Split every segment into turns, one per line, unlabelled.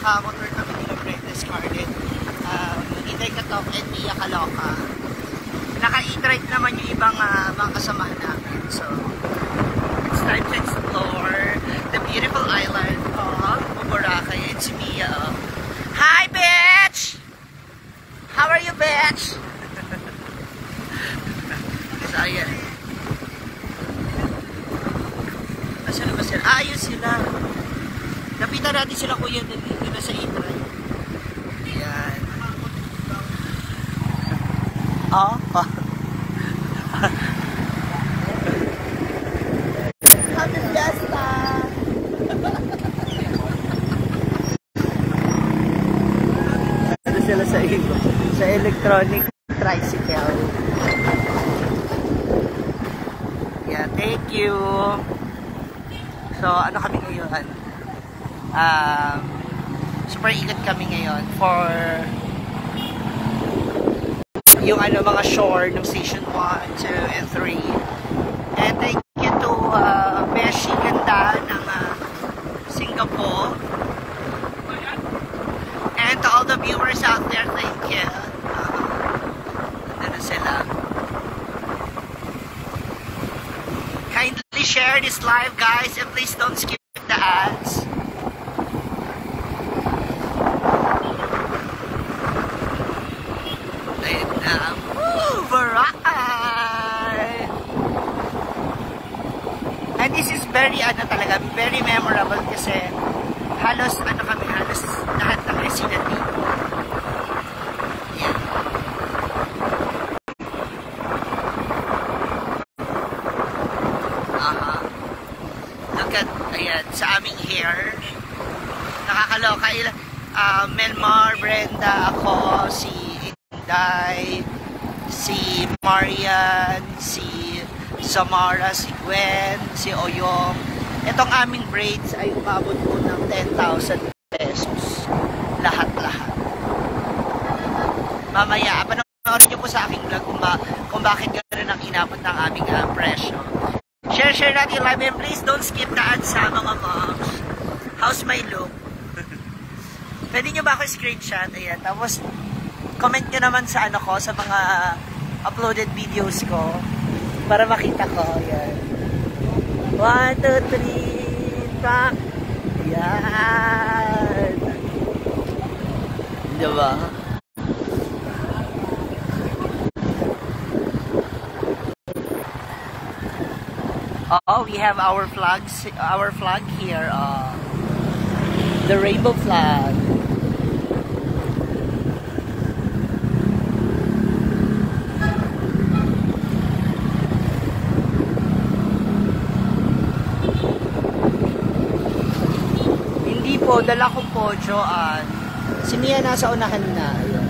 nakamotor kami nila Brenda Scarlett, Inday Katok and Mia Kaloka. Naka-e-trike naman yung ibang mga kasamahan namin. So, it's time to explore the beautiful island of Boracay and si Mia. Hi, bitch! How are you, bitch? So, ayan. Asan na ba sila? Ayun sila. Napitan natin sila kuya dito na sa e-trike. Ayan. Oh. Happy Fiesta! Ano sila sa iba? Sa electronic tricycle. Yeah, thank you. So, ano kami ngayon? Super ikot kami ngayon for yung mga shore ng Station 1, 2, and 3. And thank you to Beshi Ganda ng Singapore. And to all the viewers out there, thank you. Ano sila? Kindly share this live, guys, and please don't skip the ads. And this is very talaga, very memorable kasi halos halos lahat ng resident dito. Yan. Look at, ayan, sa aming hair. Nakakaloka. Melmar, Brenda, ako, si Inday, si Marian, si Samara, si Gwen, si Oyong. Itong aming braids ay umabot po ng 10,000 pesos. Lahat-lahat. Mamaya, panoorin nyo po sa aking vlog kung bakit gano'n ang inabot ng aming presyo. Share natin live, and please don't skip the ads sa mga moms. How's my look? Pwede nyo ba ako screenshot? Ayan. Tapos, comment nyo naman sa sa mga uploaded videos ko. Para makita ko. Ayan. 1, 2, 3, pack. Ayan. Diba? Oh, we have our flag here. The rainbow flag. Hindi po, dala ko po, Joanne. Si Mia nasa unahan na. Ayan.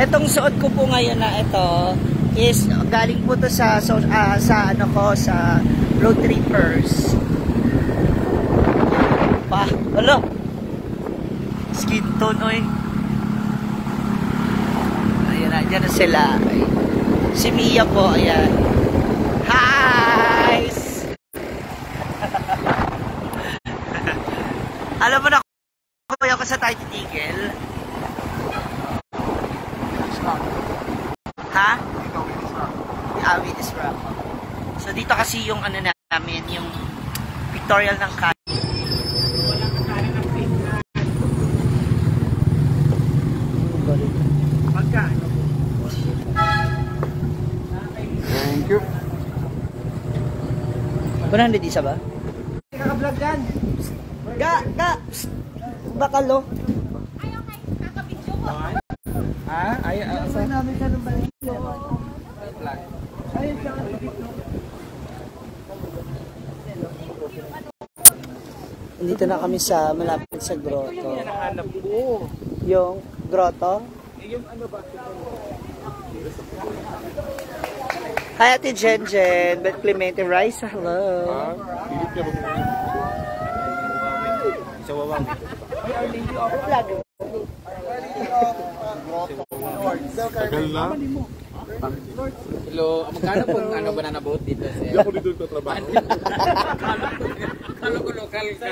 Etong suot ko po ngayon na ito is galing po to sa road trippers. Pa, alo. Skin tone, oy. Ayan na, dyan na sila. Si Mia po, ayan. Hi! Alam mo na kung ako sa tayo titigil. Ha? Witness Rock. So dito kasi yung namin, yung pictorial ng kaya. Walang kasali ng picture. Magkano?
Thank you.
100 isa ba? Kaka-vlog yan. Bakalo.
Ay, okay. Kaka-video ko.
Ha? Saan namin ka ng balik? Ayun siya. Dito na kami sa malapit sa grotto. Yung grotto? Yung ba? Hi, Ate Jen, Beth Clemente Rice. Hello.
Sa wawang.
Vlog.
Tagal na.
Hello, magkano pong ano banana boat dito?
Hindi ako dito nagtatrabaho.
Kalo ko lokal ka.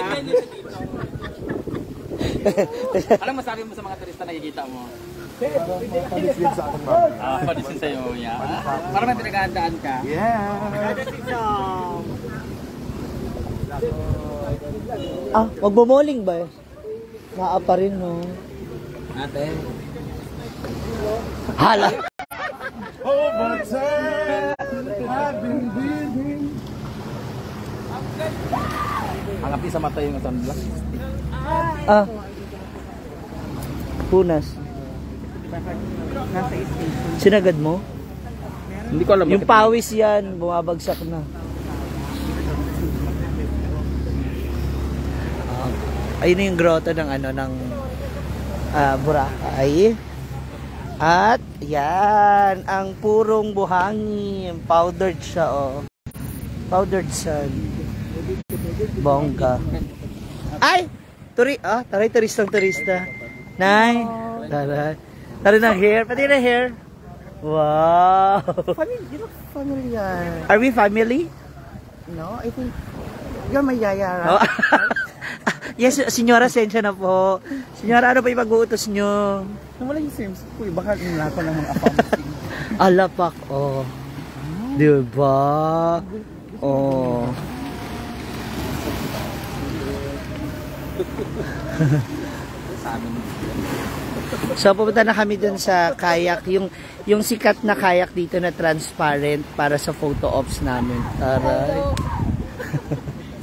Anong masabi mo sa mga turista na nakikita mo?
Palis din sa akin, ma'am.
Padisin sa'yo, yeah. Para may pinagandaan ka.
Magbumoling ba? Naapa rin, no?
Ate.
Hala!
Ang api sa mata yung sunblock.
Punas. Sinagad mo?
Hindi ko alam.
Yung pawis yan, bumabagsak na. Ayun na yung grotto ng ng Boracay. At yan, ang purong buhangin. Powdered siya, oh. Powdered sand. Bongga. Ay! Taray turista. Nay! Taray ng hair. Pati na hair. Wow!
Familiar.
Are we family?
No, I think you're my yaya, right?
Oh. Yes, senyora, sensya na po. Senyora, ano pa ipag-uutos nyo?
Wala yung same school. Baka nila ko ng mga apamsing.
Alapak, oh. Diba? Oh. So, pupunta na kami dun sa kayak. Yung sikat na kayak dito na transparent para sa photo ops namin. Taray.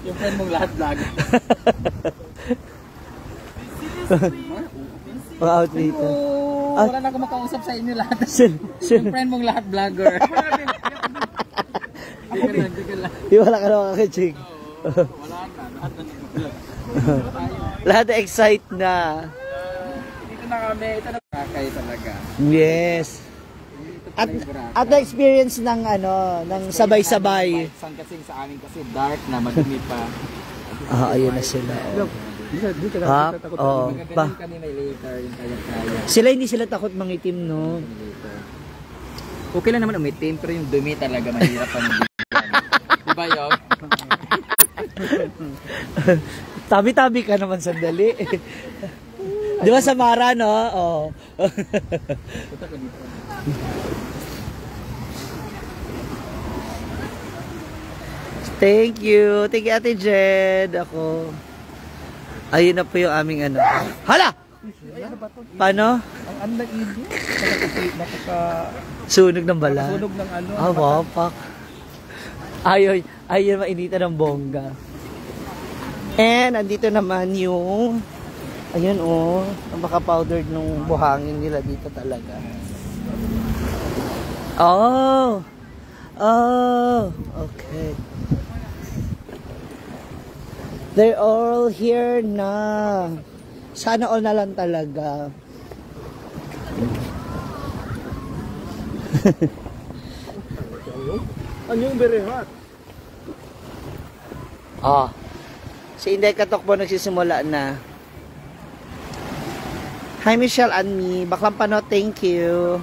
Yung friend mong lahat vlog.
Out dito.
Wala na akong makausap sa inyo lahat. Yung friend mong lahat vlogger.
Di wala ka na makakaching.
Wala na. Lahat na vlog.
Lahat na excite na.
Dito na kami. Ito na Boracay talaga.
Yes. At the experience ng ng sabay-sabay.
San kasing sa amin kasi dark na madumi pa.
Ayun na sila.
Maganda kanina later yung kaya-kaya.
Hindi sila takot mangitim, no?
Okay lang naman umitim pero yung dumi talaga mahirap pa nung diba yun?
Tabi-tabi ka naman sandali. Di ba sa Mara, no? Oh. Thank you. Thank you, Ate Jed. Ako. Ayun na po yung aming Hala! Paano?
Ang anlang hindi.
Sunog ng bala.
Sunog ng
Wapak. Ayun mainitan ng bongga. And, andito naman yung ayun, oh. Ang baka-powdered nung buhangin nila dito talaga. Oh! Okay. They're all here na. Sana all na lang talaga.
Ano yung very hot?
Si Inday Katokbo nagsisimula na. Hi Michelle and me. Baklang Pano, thank you.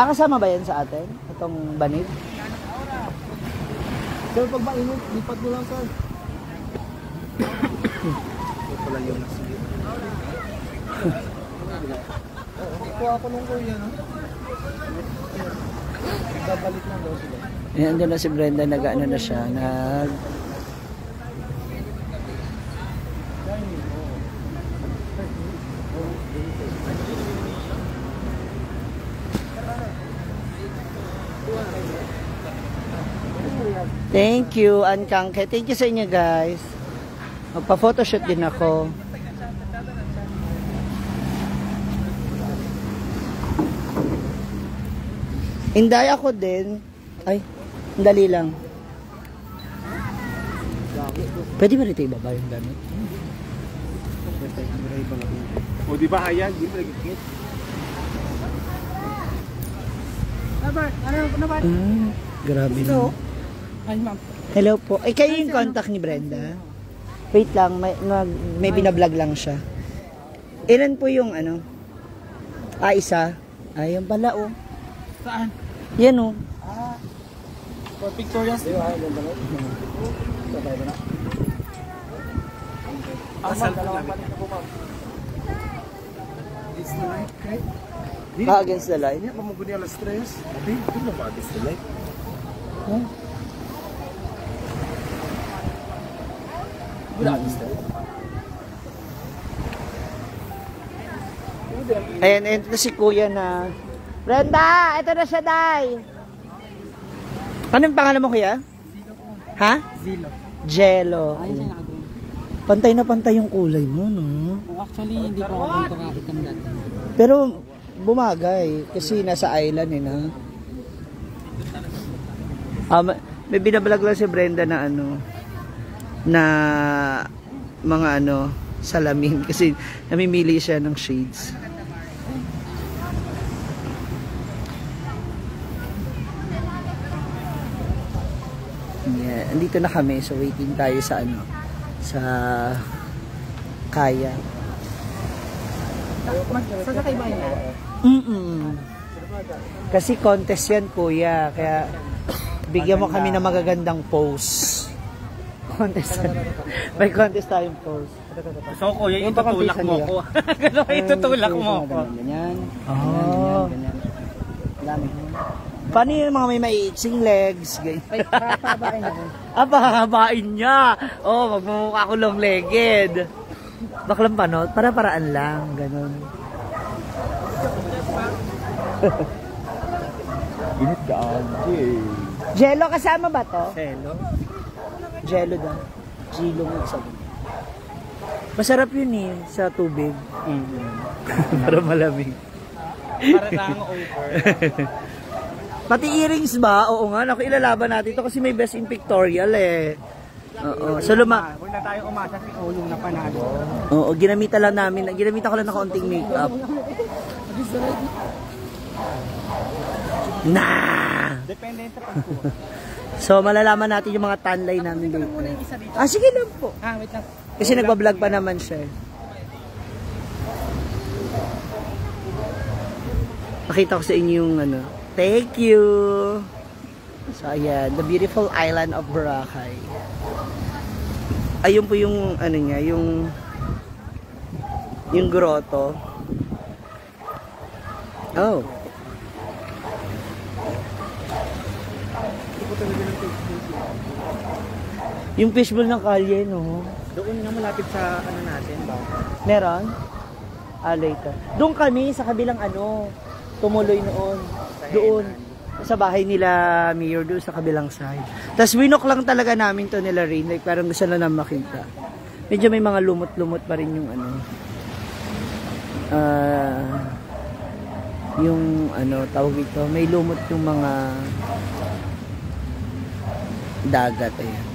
Kasama ba yan sa atin? Itong banid?
Sir, pag mainit, lipat mo lang, sir.
Ito pala yung nasili.
Kuha ko nung kuya, no? Babalik lang daw sila.
Ayan, doon na si Brenda, nag-ano na siya, Thank you, Ankangke. Thank you sa inyo, guys. Magpa-photoshoot din ako. Inday ako din. Ay, dali lang. Pwede ba rito ibaba yung gamit?
O di ba ayan? Di ba nagkikit?
Grabe na.
Ay, ma'am.
Hello po. Ay, kayo yung contact ni Brenda?
Wait lang, may binablog lang siya. Ilan po yung ano? Isa. Ayun pala oh.
Saan?
Yan oh.
For Victoria's. Di ba? Yan ba? Sabay ba na? Dalawang palit na po, ma'am. It's the light, right?
Against the light?
Hindi, pamuguni alas 3. Hindi, hindi na ba against the light?
Huh?
Wala against the light.
Ayan, ito si kuya na. Brenda, ito na siya, Day. Anong pangalan mo, kuya? Ha?
Zilo.
Jello.
Ayun siya nakagawa.
Pantay na pantay yung kulay mo, no?
Actually, hindi ko ako ganito kakitam dati.
Pero bumagay kasi nasa island eh, na. May binablog lang si Brenda na ano na mga ano salamin kasi namimili siya ng shades. Yeah, andito na kami, so waiting tayo sa ano sa kaya.
Sasakay ba yun?
Kasi contest yan, kuya. Kaya bigyan mo kami ng magagandang pose. Contest. May contest tayong pose.
So, kuya, itutulak mo ko. Gano'n kayo itutulak mo ko.
Ganyan.
Oh.
Ganyan. Dami. Paano yung mga may maiitsing legs? Ganyan.
Ay, papabain ako.
Pahabain niya. Oh, magmumukha ko long-legged. Baklang panot, para-paraan lang, ganun.
Init ka, Angie.
Jello, kasama ba to?
Hello?
Jello daw. Jilo mo sabi. Masarap yun eh, sa tubig. Para malamig.
Para lang over.
Pati earrings ba? Oo nga, naku, ilalaban natin ito kasi may best in pictorial eh. Oo, so
Huwag na tayo umasa si Olong na panalo.
Oo, ginamitan ko lang ng kaunting makeup.
Depende sa pagkuha.
So, malalaman natin yung mga tanlay namin dito. Sige lang po.
Wait lang.
Kasi nagbablog pa naman siya. Pakita ko sa inyo yung ano. Thank you! So, ayan. The beautiful island of Boracay. Ayun po yung ano niya, yung grotto. Oh. Yung fishbowl ng kalye, no?
Doon nga malapit sa ano natin ba?
Meron? Later. Doon kami sa kabilang ano, tumuloy noon. Doon. Sa bahay nila Mayor, doon sa kabilang side. Tapos winok lang talaga namin to nila Rain. Like parang gusto na lang makita. Medyo may mga lumot-lumot pa rin yung ano. Yung ano, tawag ito. May lumot yung mga dagat. Ayan.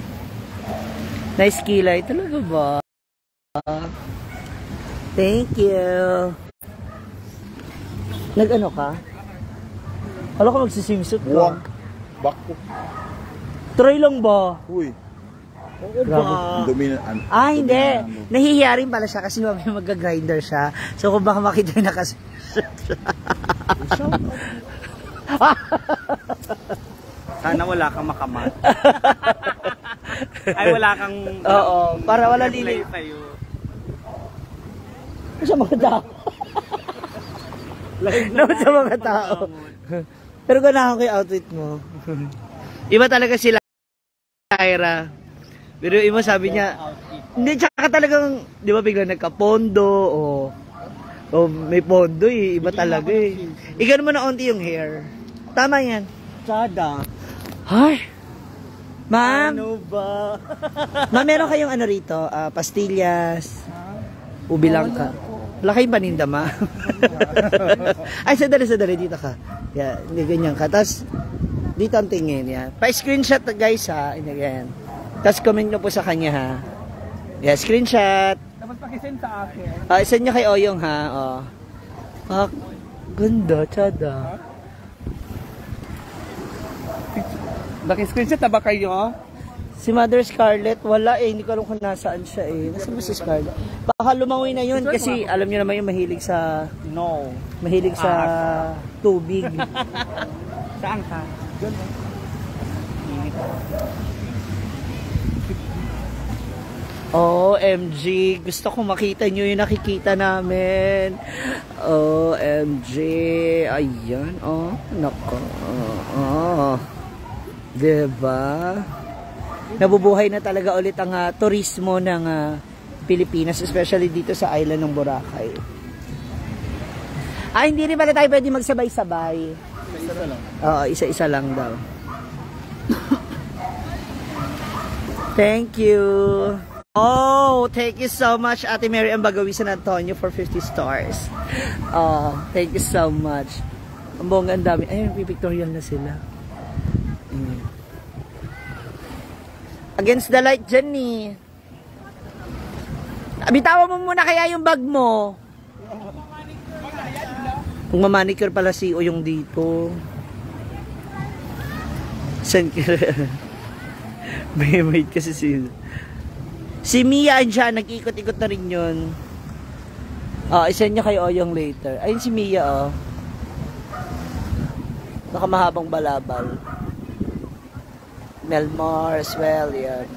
Nice kilay. Talaga ba? Thank you. Nag-ano ka? Wala ka magsiswimsuit ka?
Wag. Bako.
Try lang ba?
Uy.
Oo ba?
Dominant.
Hindi. Nahihiya rin pala siya kasi mag-grinder siya. So kung baka makita na kasi
Sana wala kang makamat. Ay, wala kang...
Oo, para wala lili. Sa mga tao. Naman sa mga tao. Pero ganahan ko yung outfit mo. Iba talaga sila, Kyra. Pero iba sabi niya, hindi, tsaka talagang, di ba biglang nagka-pondo, o may pondo eh, iba talaga eh. Igano mo na onti yung hair. Tama yan.
Sada.
Ay! Ma'am!
Ano ba?
Ma'am, meron kayong ano rito? Pastillas, ubi lang ka. Wala kayong paninda, ma? Ay, sadali, dito ka. Yeah, hindi ganyan ka. Tapos, dito ang tingin, yan. Pa-screenshot, guys, ha. Yan. Tapos, comment nyo po sa kanya, ha. Yeah, screenshot.
Dapat pakisend sa akin.
Send nyo kay Oyong, ha. Ganda, tsada.
Naki-screenshot na ba kayo?
Si Mother Scarlett, wala eh. Hindi ko alam kung nasaan siya eh. Nasaan ba si Scarlett? Baka lumawi na yun kasi alam niyo naman yung mahilig sa...
No.
Mahilig sa tubig.
Saan ka? Diyan mo.
OMG, gusto ko makita nyo yung nakikita namin. OMG, ayan, oh, nako. Diba? Nabubuhay na talaga ulit ang turismo ng Pilipinas, especially dito sa island ng Boracay. Hindi rin pala tayo pwede magsabay-sabay.
Isa lang.
Oo, isa-isa lang daw. Thank you. Oh, thank you so much, Ate Mary Ambagawi San Antonio for 50 stars. Oh, thank you so much. Ang bongga, ang dami. Ayun, pipictorial na sila. Against the light, Jenny. Bitawan mo muna kaya yung bag mo. Kung mamanicure pala si Oyong dito. May mate kasi si Mia andyan, nag-ikot-ikot na rin yun. Isend niya kay Oyong later. Ayun si Mia, oh. Nakamahabang balabal. Melmar as well, yan.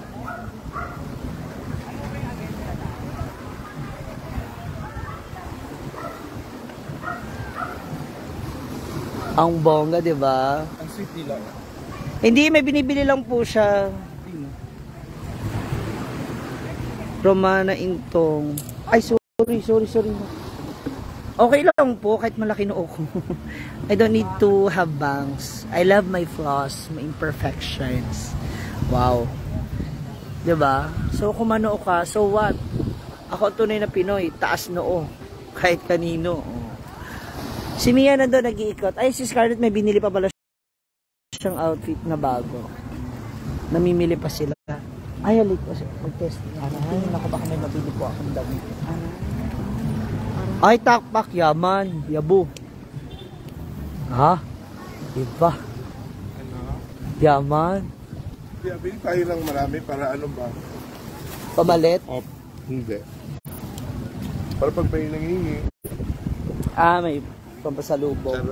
Ang bongga, di ba?
Ang sweet nila.
Hindi, may binibili lang po siya. Romana Intong. Ay, sorry. Okay lang po, kahit malaki noo ko. I don't need to have bangs. I love my flaws, my imperfections. Wow. Diba? So, kung manoo ka, so what? Ako ang tunay na Pinoy, taas noo. Kahit kanino. Si Mia na doon nag-iikot. Ay, si Scarlett may binili pa pala siyang outfit na bago. Namimili pa sila. Ay, halik ko. Mag-test. Ay, naku, baka may mabili po akong damit. Ay, takpak. Yaman. Yabo. Ha? Iba. Yaman.
Bili tayo lang marami para ano ba?
Pamalit?
Hindi. Para pag may nangingi.
May pampasalubong.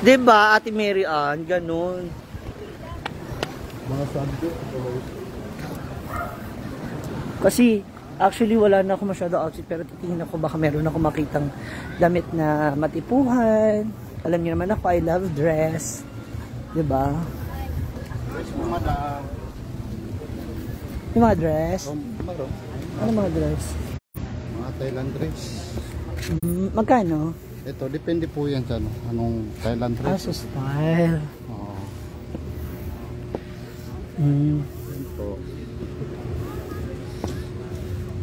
Diba, Ate Mary Ann? Ganun.
Mga sando.
Kasi, actually, wala na ako masyado outfit. Pero titingin ako, baka meron ako makitang damit na matipuhan. Alam niyo naman ako, I love dress. Diba?
Dress mo madam.
Yung mga dress? Ano mga dress?
Mga Thailand dress.
Magkano?
Ito, depende po yan sa anong Thailand dress.
So style.
Oo. Ito.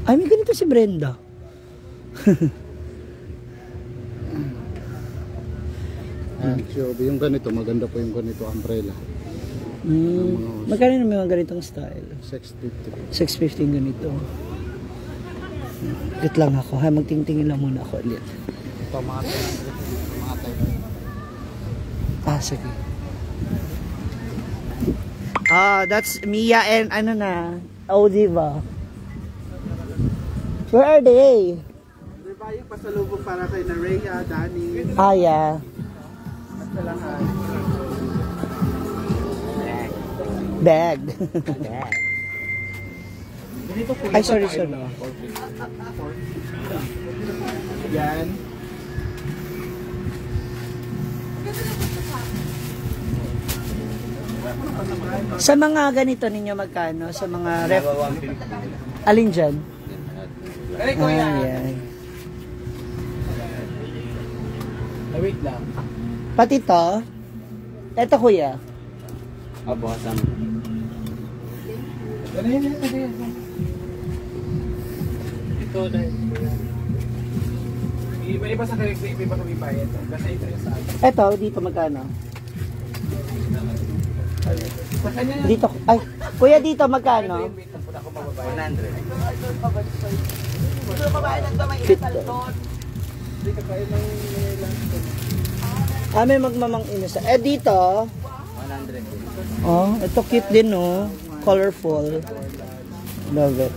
Ay, may ganito si Brenda.
Yung ganito, maganda po yung ganito, umbrella.
Magkano naman mga ganitong style?
650.
650 ganito. Ulit lang ako. Magtingtingin lang muna ako ulit.
Ito, mga Thailand dress. Mga Thailand.
Sige. That's Mia and ano na, Diva. Where are they?
Diba yung pasalubong para kay Nareya, Danny?
Yeah. Bag. Ay, sorry.
Yan.
Sa mga ganito ninyo magkano? Sa mga ref... Alin dyan? Yan.
Wait lang.
Pati to? Eto kuya.
Abasan.
Ano yan? Ito na. Iba sa kaliklik, iba kami bayad. Kasi ito yung sa akin.
Eto, dito magkano?
Sa kanya yan.
Dito, ay, kuya dito magkano?
100.
Fit. May magmamang inusa. Dito.
100.
Oh, ito cute din, no? Colorful. Love it.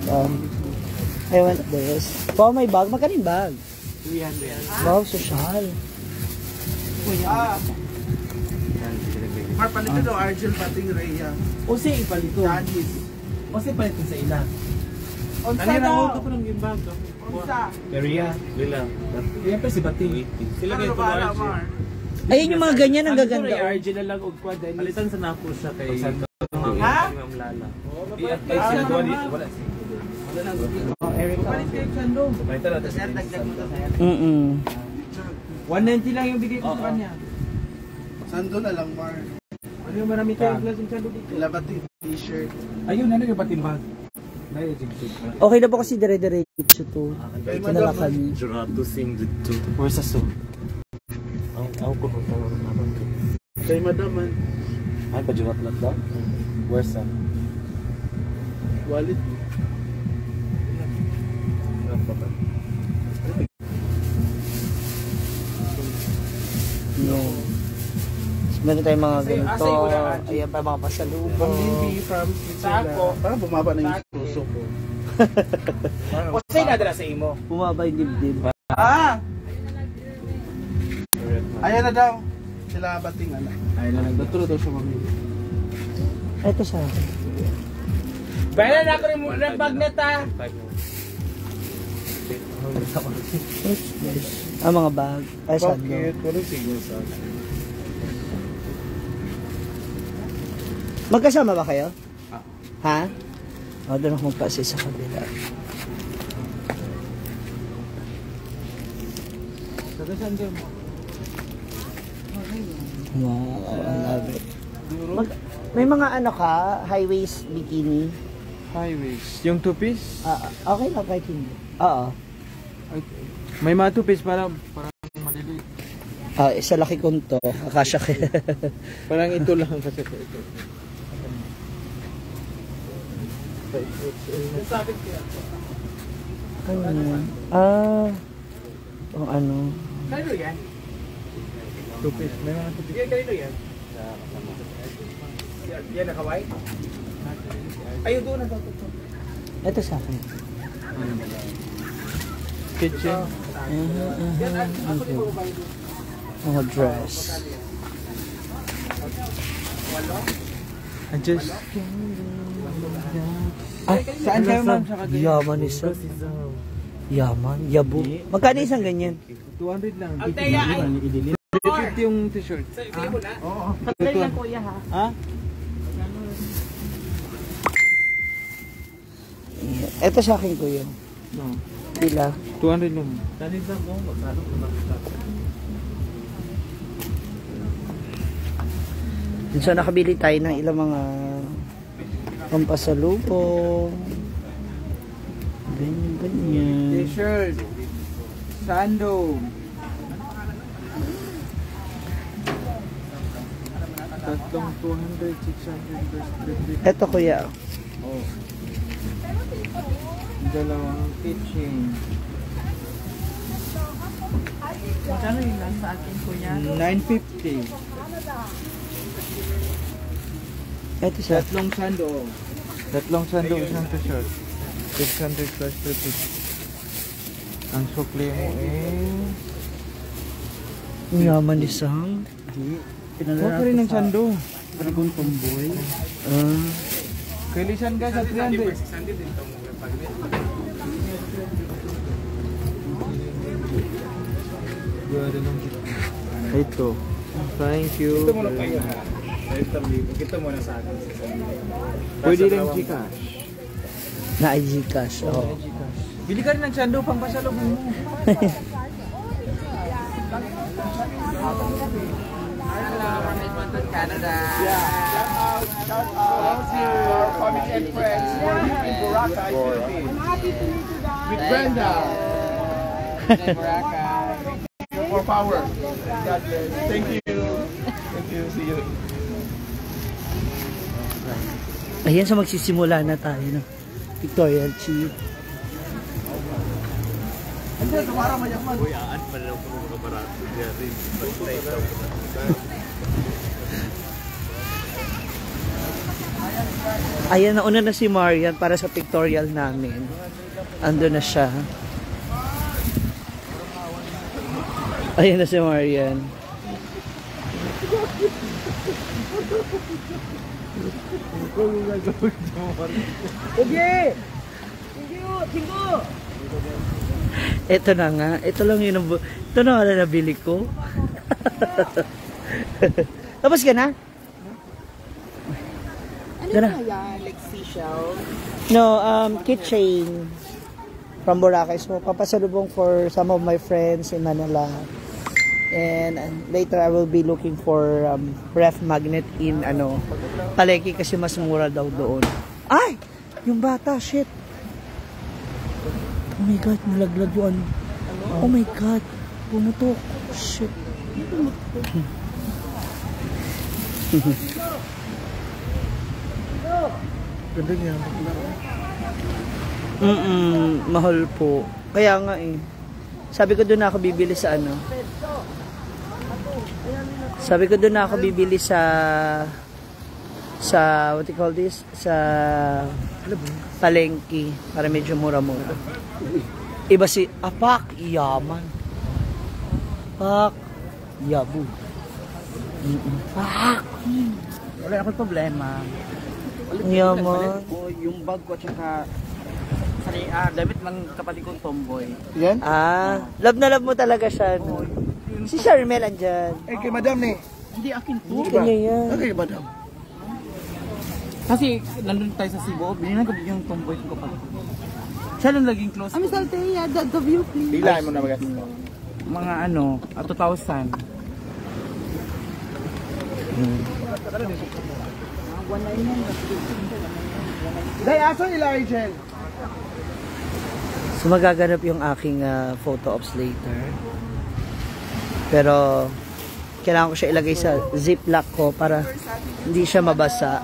I want this. Wow, may bag. Magkano yung bag?
300.
Wow, social.
Mar, palito daw, Argel, pating Rhea.
O si ipalito.
Janice.
O si ipalito sa ila. Ano na mo ito pa ng gimbag? Area. Lila. Yan pa si Bati. Sila kayo ito Argel.
Ayun yung mga ganyan ang gaganda.
Ang Argel na lang og quad. Alitan sa nako siya kay ha? Ma'am Lala. I-apply sila doon dito. Wala siya. Palit kayo Sando. Palit na natin. 190 lang yung bigay ko sa kanya.
Sando na lang, Mar.
Ano yung marami kayong glass yung Sando dito?
Ilabati, t-shirt.
Ayun, ano yung patimbag?
Okay na po kasi dire-diretso to. Sinala kami.
Jurato sing dito. Where's the so? Ang ko nung naman.
Kay madaman.
Ay, pa-jurat lang daw? Where's the?
Wallet.
Yung meron tayong mga ganito. Ayan pa mga pasalubong.
Pang-Libby from Switzerland. Parang bumaba na yung puso ko.
O sa'yo nadala sa imo?
Bumaba yung dibdib.
Ayan na daw. Sila bating anak.
Ayun na, nagdatulo daw siya mamili.
Ito sa akin.
Bayan na ako rin muna ng bagnet ha!
Mga bag. Ay, saan mo?
Walang siguro sa akin.
Magkasama ba kayo? Ha? O, doon ako magpasi sa kabila. Wow, I love it. May mga ano ka, high-waist bikini?
Highways. Yung two-piece?
Okay lang kahit hindi. Oo.
May mga two-piece parang maliliit.
Isa laki kong to. Akasya kaya.
Parang ito lang kasi ito.
Ano yan? Ano?
Kanino yan? Two-piece. May mga two-piece. Kanino yan? Yan nakaway? Ayun doon na ito.
Ito sa akin.
Kitchen.
Mga dress.
Adjust.
Saan kayo ma'am? Yaman isa. Yaman. Yabo. Magkano isang ganyan?
200 lang. Ang taya ay. 50 yung t-shirt. Oo. Pagkali lang kuya ha. Ha?
Ito sa akin kuya.
No.
Pila?
200 lang. Tanid lang ko.
So nakabili tayo ng ilang mga pampasalubong. Ganyan.
T-shirt. Sando. Tatlong 200, 600, 150.
Ito kuya.
Oh. Dalawang kitchen.
Magkano yung lang sa akin, kuya?
950.
Ito siya.
Tatlong sando. Tatlong sando, isang t-shirt. 600 plus 50. Ang sukli mo
Yaman isang.
Huwag pa rin ng sando.
Dragon Tomboy.
Kailisan ka sa 300. Ito. Thank you. Ito muna kayo ha. Ito muna sa akin. Pwede rin Gcash.
Na Gcash. Oh.
Bili ka rin ng sando pang pasalubong mo.
Canada.
Shout out to our family and friends who are here in Boracay, Philippines. With Brenda. For power. God bless. Thank you. Thank you. See you.
Ayan, so magsisimula na tayo ng Victoria's Secret. Ayan, nauna na si Marian para sa pictorial namin. Ando na siya. Ayan na si Marian. Ito na nga. Ito lang yun. Ito na wala nabili ko. Tapos ka na?
Ano na yan? Like seashell?
No, keychain from Boracay. So, papasalubong for some of my friends in Manila. And later, I will be looking for ref magnet in Palengke kasi mas mura daw doon. Ay! Yung bata, shit! Oh my God, nalaglag yun. Oh my God, pumutok. Shit.
Ganda niya.
Mahal po. Kaya nga eh. Sabi ko doon na ako bibili sa Sabi ko doon na ako bibili sa what you call this? Sa Palengke para medyo mura-mura. Iba si Apak, yaman. Pak, yabu. Pak.
Wala akong problema.
Yaman.
Yung bag ko at saka damit ng kapatid kong tomboy.
Yan?
Love na love mo talaga siya. No? Si Charmel andyan.
Eh, kay madam ni.
Hindi akin to.
Kanya yan.
Okay, madam.
Kasi nandun tayo sa Cebu, binilang ko yung tomboy ko kapatid. Siya lang naging close.
Miss Althea, the view please.
Bilahin mo na magas.
Mga 2,000.
Day, aso nila, Rachel?
So magaganap yung aking photo ops later. Pero kailangan ko siya ilagay sa ziplock ko para hindi siya mabasa.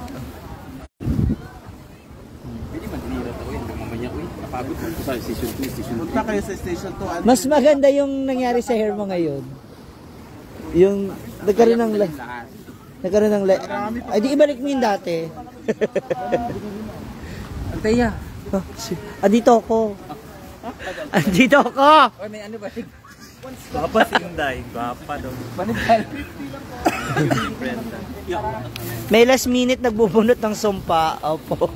Punta kayo sa station 2.
Mas maganda yung nangyari sa hair mo ngayon. Yung nagkaroon ng ay di ibalik mo yung dati.
Althea.
Andito ako. Andito ako.
Oh, may ano ba?
Papa Sinday, papa daw.
May last minute nagbubunot ng sumpa. Opo.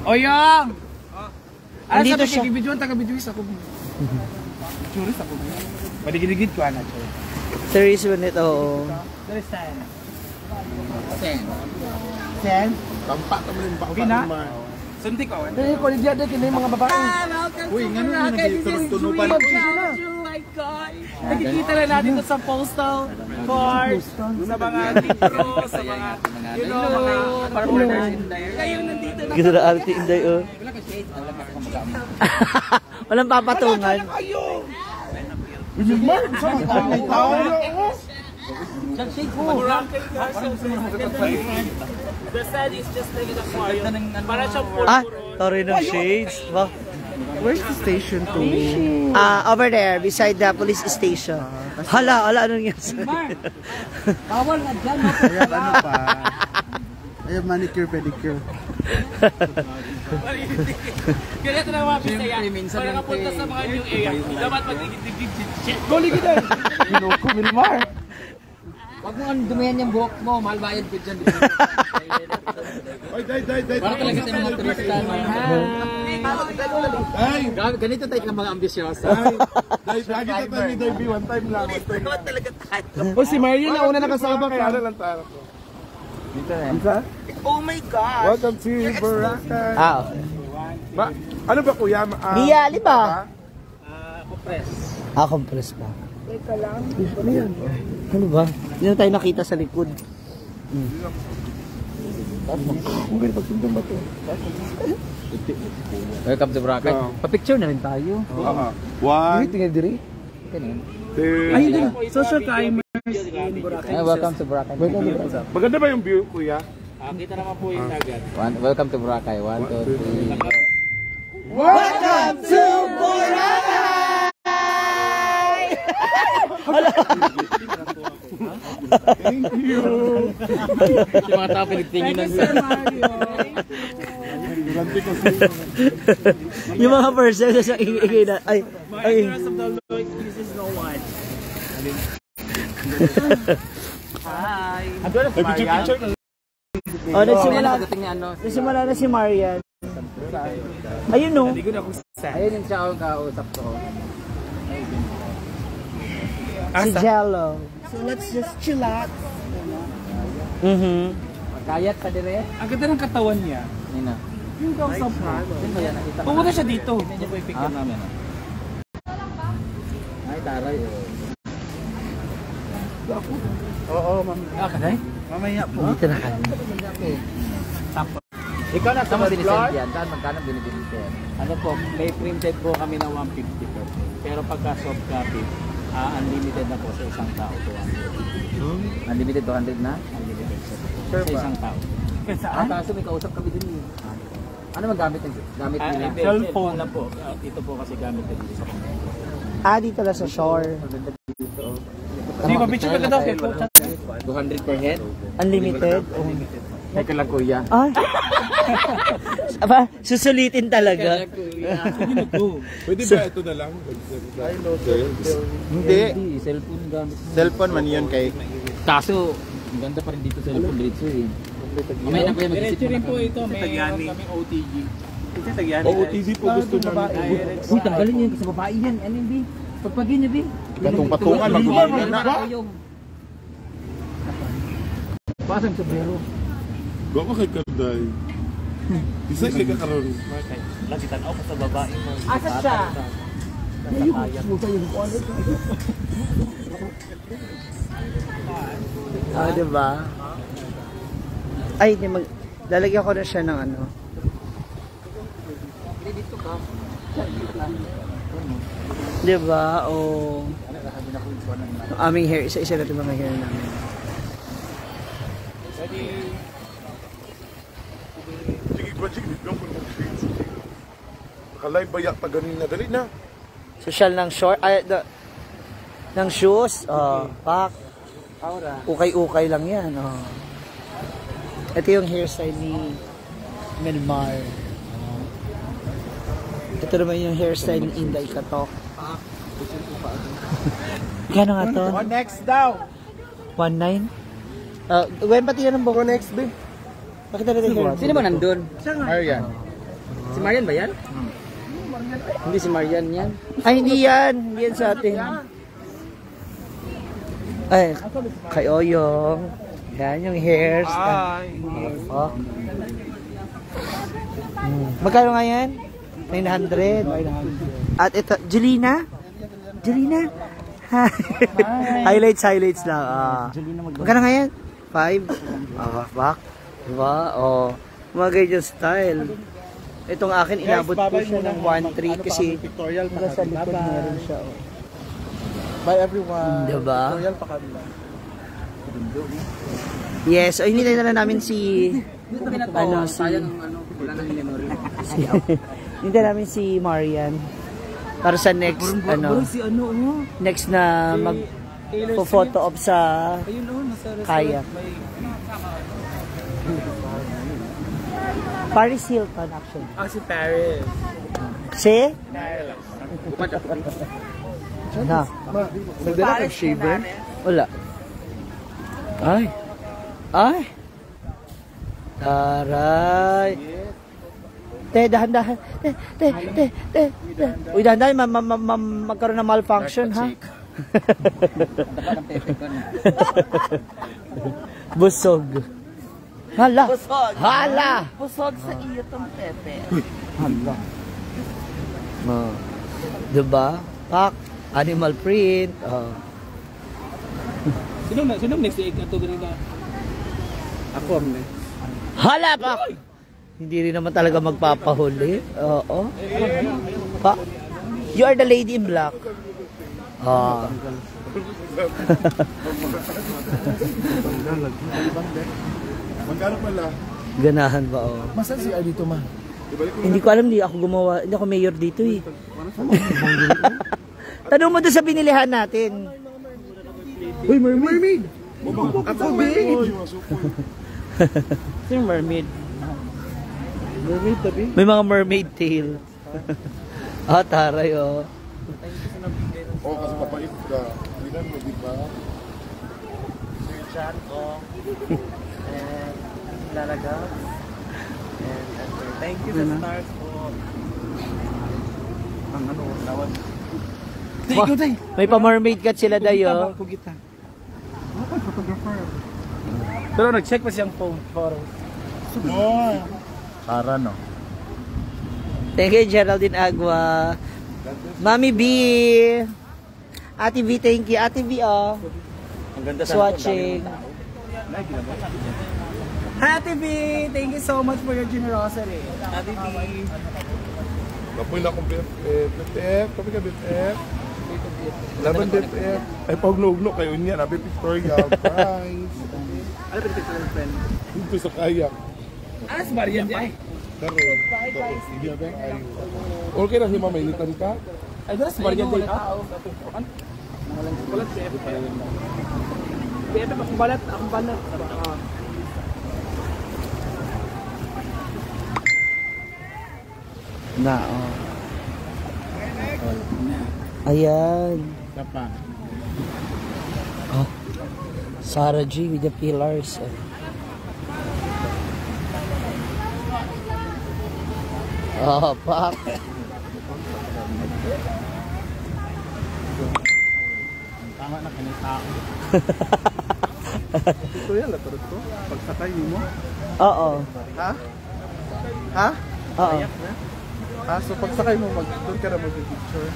Oyong!
Andito siya.
Taga-bidyoan, taga-bidyois ako. Churis ako. Padigid-digid ko, anak.
30 minutes, oo.
Sen?
Tampak ka mo rin ba?
Okay na? Suntik ko.
Dahil ko, hindi ada kini mga babae.
Uy, nga nung
tunupan.
Nakikita na natin ito sa postal card, sa mga libro, sa mga, mga partners in there. Kayo nandito na.
Gito na arte inday, oh. Walang papatungan.
Mark, sa mga tao may tao.
The sad is just like an aquarium. Para siyang puro.
Sorry ng shades. Wow.
Where's the station 2?
Over there, beside the police station. Hala, ano nangyari sa'yo?
Bawal na dyan.
Ayan, ano pa? Ayan, manicure, pedicure.
Ganito na mga pisaya. Para kapunta sa mga new area. Dapat mag-digit-digit.
Goligid ay! Minuko, Wilmar.
Huwag mo dumihan yung buhok mo, mahal bayad ko dyan.
Ay, day.
Para talaga tayo mga turista.
Ay!
Ganito tayo ng mga ambisyosa.
Ay, lagi ka tayo ni Davey, one time lang.
Talaga tayo.
O, si Marian na una nakasama ka. Kaya lang tayo.
Dito na.
Oh my gosh.
Welcome to Boracay.
Okay.
Ba, ano ba kuya?
Miyali ba?
Compress.
Compress pa. Teka lang. Ano ba? Hindi na tayo nakita sa likod.
Welcome to Boracay. Pa-picture na rin tayo.
One, two.
Ayun, social climbers in Boracay.
Welcome to Boracay.
Maganda ba yung view, kuya?
Kita naman po yung dagat.
Welcome to Boracay. 1, 2, 3.
Welcome to Boracay!
Thank you.
Yung mga tao pinagtingin ng
Yung mga person sa ingay na ay
of the Lord, this is no one. Hi.
Oh,
ano.
nagsimula na si Marian. Ayun no.
Ayun yung siya ako kausap ko.
Si Jello.
So let's just chillax.
Magkayat pa dire.
Ang ganda ng katawan niya.
Nina.
Yung kausap mo.
Nakita ko.
Pumunta siya dito. Hindi niya po i-picture namin.
Ay, taray.
Oo, ma'am.
Okay. Mamaya po.
Dito na kami.
Ikaw na sa dinisent yan. Saan magkano binibili yan?
Ano po, may printed po kami na 150 per day. Pero pagka soft copy, unlimited na po sa isang tao. 200.
Unlimited 200 na?
Unlimited sa isang tao.
Kaso may kausap kami din eh. Ano gamit nila?
Cellphone na po. Ito po kasi gamit na dito sa computer.
Dito lang sa shore.
Sige, picture ka daw.
200 per head?
Unlimited.
Ay, kala kuya.
Ay. Aba, susulitin talaga.
Pwede ba ito na lang? Hindi.
Cellphone gamit.
Cellphone man yun kay...
Kaso, ang ganda pa rin dito sa cellphone dito eh. Mamaya na kuya mag-isip
Diretso
mo
rin
na
po
kami.
ito. May kaming OTG. Ito tagyani.
OOTV po gusto namin.
Uy, tanggalin yan sa babae yan. Ano yun, B? Pagpagin niya, B.
Patung-patungan, mag-umagan na.
Pasang sobrero.
Gawa kay Karday. Isa kay kakaroon.
Lagitan ako sa babae mo.
Asa siya?
Diba? Ay, lalagyan ko na siya ng ano. Diba? Oh. Ang aming hair, isa-isa natin mga hair namin.
Nakalay bayak pa ganin na. Dali na.
Social ng short, ng shoes, pack. Ukay-ukay lang yan. Ito yung hairstyle ni Melmar. Ito naman yung hairstyle ni Inday Katok. Gano'n nga to?
Next daw.
1.9? Gwen, pati yan ang buko next, babe. Bakit natin yung hair?
Sino ba nandun?
Marian.
Si Marian ba yan? Hindi si Marian yan.
Ay, hindi yan. Hindi yan sa atin. Ay, kay Oyong. Yan yung hairs. Magkano nga yan? 900. At ito, Jelina? Jelina? highlights lang. Magkano nga yan? 5? Back. Diba? Mga ganyan style. Itong akin, inabot ko siya ng 1.3 kasi hanggang sa likod meron siya.
Bye everyone.
Diba?
Tutorial pa kami.
Yes, hinintay na lang namin si hinintay namin si Marian para sa next next na mag photo op sa kayak. Paris Hilton actually.
Si Paris.
Si? Na.
Nagdala kang shaver?
Wala. Ay. Taray. Dahan-dahan. Uy, dahan-dahan. Magkaroon ng malfunction, ha? Busog. Hala.
Busog sa iyo tong pepe.
Hala. Diba? Pak. Animal print.
Sino next category na? Ako ang next.
Hala, Pak! Hindi rin naman talaga magpapahuli. Oo. Pa. You are the lady in black.
Magkano pala?
Ganahan ba,
Masan si Alito man?
Hindi ko alam, hindi ako gumawa. Hindi ako mayor dito eh. Tanong mo doon sa binilihan natin.
Uy, mermaid! Ako, babe!
Sino mermaid?
Mermaid, tabi.
May mga mermaid tail. Taray oh.
Oo, kasi papait ka. Tingnan mo, di ba?
Sir John ko. And Lalaga. And thank you sa stars po.
Ang ano, lawan.
May pa-mermaid cat sila dayo.
Kugita.
Pero nag-check pa siyang phone photo.
Para, no?
Thank you, Geraldine Agua. Mami B. Ate B, thank you. Ate B, oh.
Ang ganda
Just watching.
Hi, Ate B! Thank you so much for your generosity. Ate B!
Kapoy na akong BFF. BFF, kami ka BFF. Laban BFF. Ay, pag-log-log kayo niya. Nabi pictorial. Prize.
Ano ba ito yung friend?
Dito sa kayak.
Ah, si Marian di ay.
Pero, hindi ba ay. Okay na si Mama, initan ka?
Ay, doon si Marian di ay. Balat si Epe. Epe, akong balat. Akong balat.
Na, oh. Ayan.
Kapa.
Oh. Sarah G with the pillars. Oh, pak.
Tama na kinitao.
Ito yan, latarot ko. Pagsakay mo.
Oo.
Ha? Ha?
Oo.
So pagsakay mo, doon ka na mag-picture.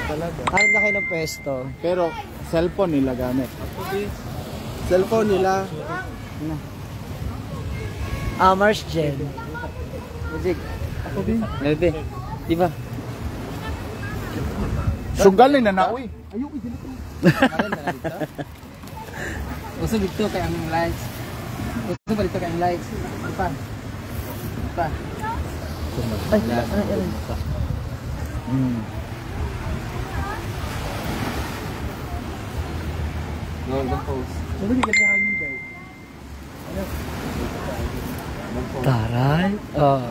Talaga.
Hanap na kayo ng pwesto.
Pero, cellphone nila gamit.
Cellphone nila.
Mars Jen. Music.
Ako din.
Bebe. Di ba?
Sugal na nanawi.
Gusto dito kay ang lights. Gusto ba dito kay ang lights? Pa. Pa.
Ay, ay.
Golden post.
Sabi ka na hangin guys.
Taray. Oh.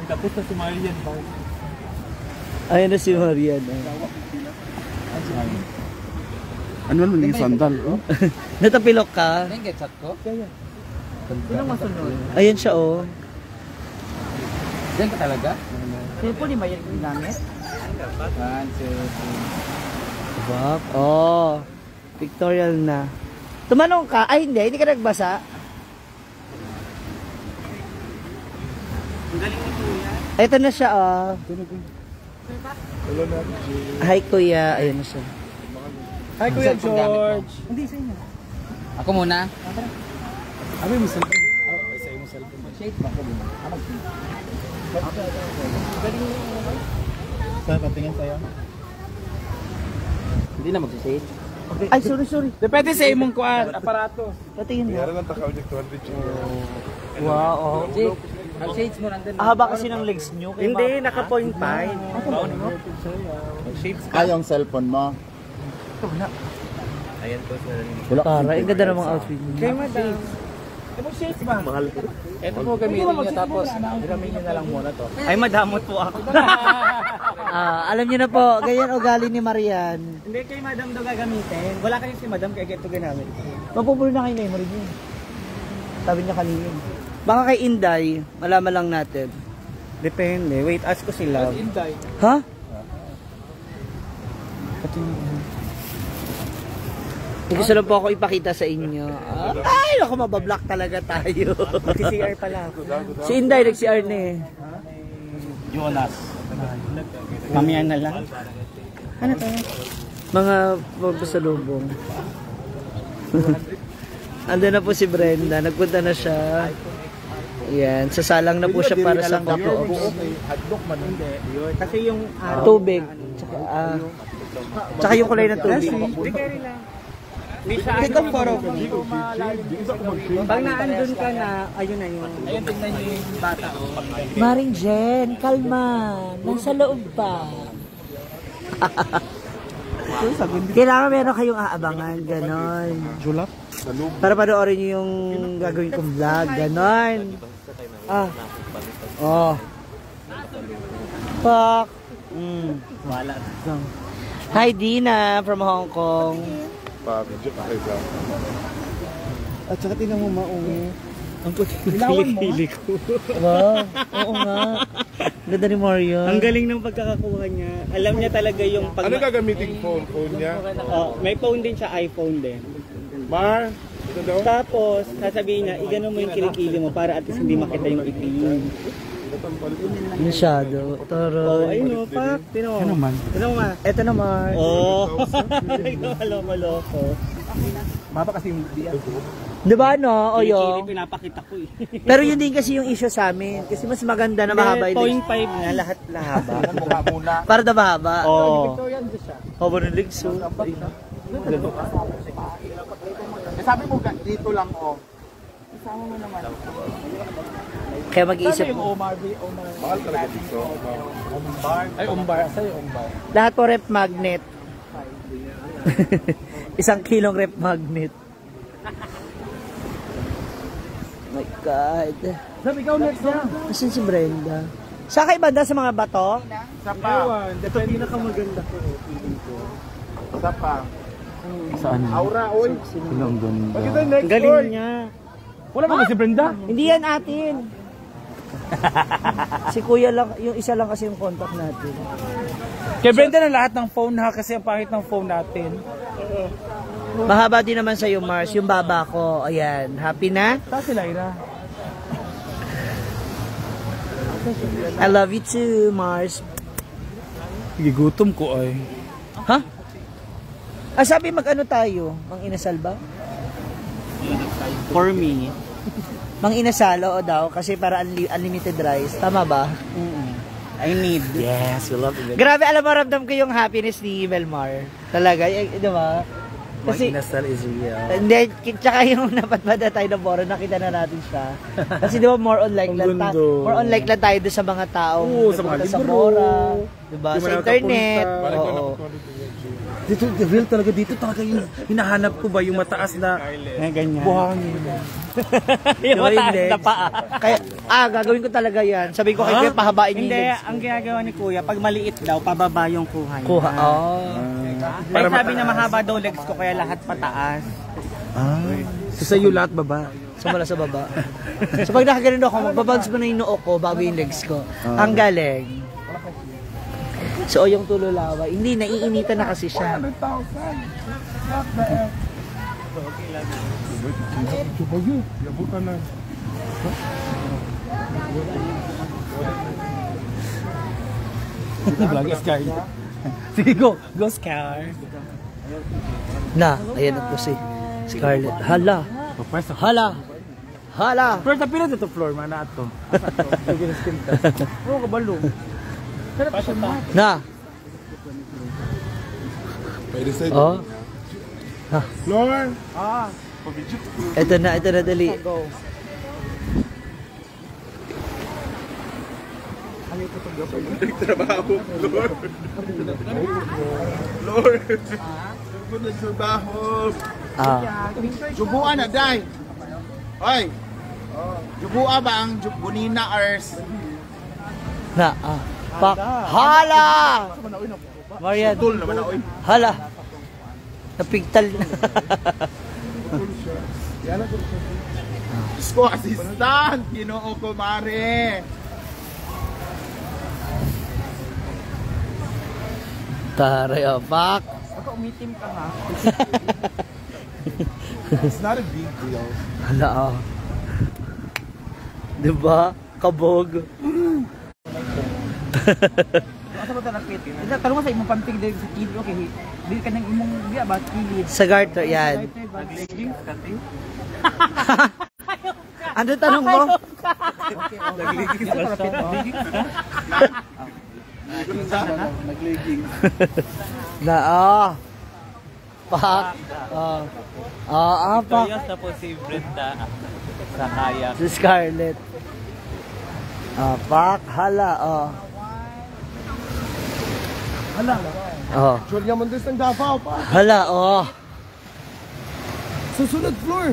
Tapos na si Marian ba?
Ayun na si Marian.
Ano naman yung sandal? Oh?
Natapilok ka?
Ano yung get shot ko?
Sino masunod?
Ayun siya, oh.
Diyan ka talaga?
Cellphone ni Marian yung gamit?
1, 2, 3.
Wap. Oh. Pictorial na. Tumanong ka. Ay, hindi ka nagbasa. Ito na siya, oh.
Wala na.
Hi, kuya. Ayun na siya.
Hi, Kuya George!
Hindi, sa inyo. Ako muna.
Abi mo cellphone. Oo, isa yung cellphone.
Shake ba ko muna?
Saan patingin sa'yo?
Hindi na magsisave.
Ay, sorry.
Depende sa imong kuan, aparato.
Patingin mo.
Kaya lang taka-uject 200
Wow, oh.
Jake, ang shades mo nandun.
Haba kasi ng legs nyo.
Hindi, naka-point 5.
Yung cellphone mo.
Ayan po sir.
Taray, ang ganda ng mga outfit niyo.
Kay madam. Imong shades ba?
Mahal po.
Ito po gamitin niyo tapos hiramin niyo na lang muna to.
Ay, madamot po ako.
Alam niyo na po, ganyan ugali ni Marian.
Hindi kay madam daw gagamitin. Wala kayo si madam kaya ito ginamit.
Mapupulo na kayo na yung Marian. Sabi niya kanina. Baka kay Inday, malaman lang natin.
Depende. Wait, ask ko sila.
Inday.
Ha? Gusto lang po ako ipakita sa inyo. Ay, ako mabablock talaga tayo.
Mag-CR pala ako.
Si Inday, nag-CR na eh.
Jonas. Mamaya na lang.
Ano to? Mga pasalubong. Andun na po si Brenda. Nagpunta na siya. Ayan. Sasalang na po siya para sa Kapo.
Hadlock man hindi. Kasi yung
Tubig. Tsaka, Tsaka yung kulay ng tubig.
Take a photo. Pag naandun ka na, ayun na yun. Ayun, tingnan nyo yung bata.
Maring Jen, kalma. Nasa loob pa. Kailangan meron kayong aabangan, ganon.
Julap?
Para panoorin nyo yung gagawin kong vlog, ganon. Fuck. Hi Dina from Hong Kong.
Pa-video ka kayo.
At saka tingnan mo maungi. Ang puti ng kilikili ko. Wow, oo nga. Ganda ni Mario.
Ang galing ng pagkakakuha niya. Alam niya talaga yung pag...
Ano gagamitin phone niya?
may phone din siya, iPhone din.
Mar, ito daw?
Tapos, sasabihin niya, igano mo yung kilikili mo para at least hindi makita yung itim.
Masyado. Toro.
Ayun o, pak. Tino mo. Tino mo ma.
Eto naman.
Maloko.
Mapa kasi yung diyan.
Di ba no? O
Kilikili
yung...
pinapakita ko eh.
Pero yun din kasi yung issue sa amin. Kasi mas maganda na mahaba yung legs.
0.5 na lahat lahaba.
Mukha muna.
Para na mahaba.
Oo.
Ito yan siya.
Haba ng legs. So.
Sabi mo, dito lang oh. Isama mo naman.
Kaya mag-iisip
Sabi
mo.
yung Omar.
Mahal talaga dito.
Ay, Omar. Sa'yo, Omar.
Lahat po rep magnet. 1 kilong rep magnet. My God.
Sabi, ikaw next na.
Asan si Brenda? Sa kay banda sa mga bato?
Sa pa.
Ito pinakamaganda ko.
Sa pa.
Saan?
Aura, oy.
Sinong ganda?
Bakit tayo next,
Galing
oy?
niya.
Wala ba si Brenda?
Hindi yan atin. Si Kuya lang, yung isa lang kasi yung contact natin.
Kay Brenda na lahat ng phone ha, kasi ang pangit ng phone natin.
Mahaba din naman sa'yo, Mars. Yung baba ko. Ayan. Happy na?
Saan si Lyra?
I love you too, Mars.
Gigutom ko ay.
Ha? Ah, sabi mag-ano tayo? Mang inasal ba?
For me,
Mang inasal, oo daw. Kasi para unlimited rice. Tama ba?
I need.
Yes, we love it. Grabe, alam mo, ramdam ko yung happiness ni Melmar. Talaga, di ba? Kasi,
inasal is real.
hindi, tsaka yung napatbada tayo ng Boro, nakita na natin siya. Kasi di ba, more on like lang tayo doon sa mga tao.
Oo, sa mga
Sa
libro.
Bora, di ba? Sa internet. Oo.
Dito, the real talaga dito talaga yung hinahanap ko ba yung mataas na
Ganyan.
buhangin.
Yung
Diba,
mataas
hindi?
na paa.
Kaya, gagawin ko talaga yan. Sabi ko kay Kuya, pahabain niyo yung
Hindi,
legs.
ang ginagawa ni Kuya, pag maliit daw, pababa yung kuha niya.
Kuha.
Kaya sabi na mahaba daw legs ko, kaya lahat pataas.
So sa'yo lahat baba.
Sumula sa baba. So pag nakaganon ako, magbabounce ko na yung noo ko bago yung legs ko. Ang galing. So yung tululawa, hindi, naiinitan na kasi siya.
Yabutan na.
Vlog Scar. Sige, go. Go Scar.
Na, ayan na po si Scarlett. Hala. Hala. Hala.
Pero tapos na ito floor, mana ato. Sige na skin ka. Oo, kabalo.
Na.
Pwede sa'yo.
Oh.
Floor!
Ito na, dali.
Nagtrabaho, Floor! Floor! Ako nagtrabaho!
Jubuan na, day. Oy. Jubua ba ang Bunina Ars?
Na, Pak. Hala! Marian.
Tul naman na, oy.
Hala. Napigtal na.
Isko assistant, Ginoo ko mare.
Taray, Pak.
Ako umitim ka ha.
It's not a big deal.
Hala, Diba? Kabog.
Asa ba ta nakit? Ida tanong sa imong pantig diri sa kilid okay. Dili ka nang imong biya ba kilid.
Sa garter, yan.
Leggings kati.
Ano tanong mo?
Nagliggings ka pala. Nagliggings ka.
Nagleggings.
Na, pak. Pak.
Victorious na po si Brenda sa kayak.
Si Scarlett. Pak, hala,
Hala. Sure niya man ng Davao pa.
Hala,
Susunod floor.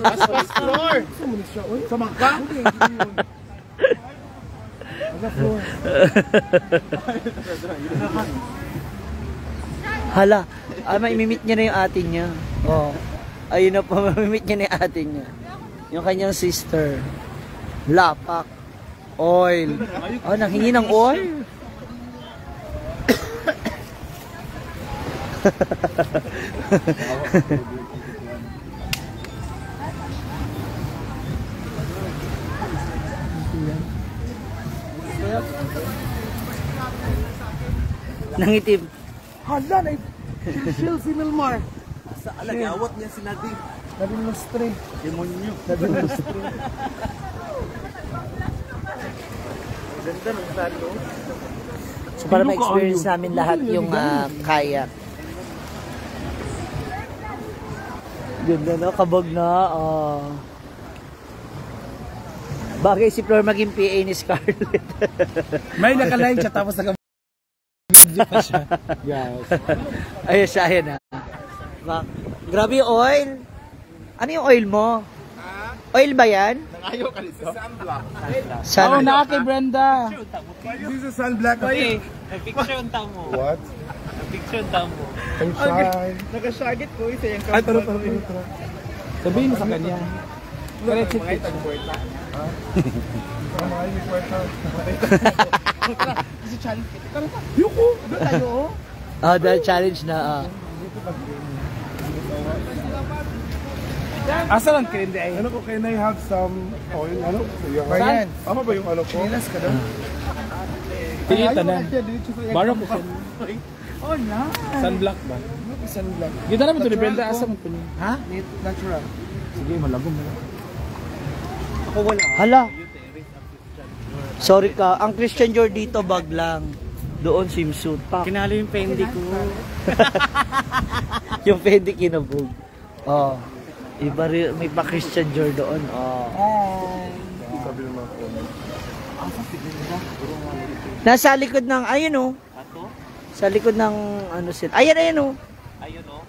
Last floor. Sumunod siya. Uy, sa mangka? Sa floor.
Hala. Maimimit niya na yung ate niya. Ayun na po, mamimit niya na yung ate niya. Yung kanyang sister. Lapak. Oil. Nanghingi ng oil. Nangitim.
Hala na. Chill si Milmar. Sa alagawat niya si Nadine. Nadine Lustre. Demonyo. Nadine Lustre. Ganda ng salo.
So para ma-experience namin lahat yung kayak. Ganda no, kabog na. Bagay si Flor maging PA ni Scarlett.
May naka-live siya tapos naka-video pa siya. Yes.
Ayun siya, ayun na. Grabe yung oil. Ano yung oil mo? Oil ba yan?
Nangayo ka nito? Sunblock.
Sunblock.
Na kay Brenda.
This is sunblock.
Oy, nag-picture ang tamo.
What?
Nag-picture ang tamo.
I'm shy.
Naka-target ko isa yung
Ay, tara.
Sabihin mo sa kanya. Correct it.
Yuko!
Dahil challenge na.
Asa lang kayo hindi ay? Ano ko, can I have some oil? Ano? Bayan. Tama ba yung ano ko? Nilas ka daw?
Pilita na. Baro ko siya.
Oh, na.
Sunblock ba?
Sunblock.
Gita naman ito ni Brenda. Asa mo po niya?
Ha? Natural.
Sige, malagom mo.
Ako wala.
Hala. Sorry ka. Ang Christian Dior dito bag lang. Doon swimsuit.
Kinalo yung pendi ko.
Yung Fendi kinabog. Iba rin, may pa Christian Dior doon.
Sabi naman ako.
Nasa likod ng, ayun sa likod ng, ano sila. Ayun
Ayun o.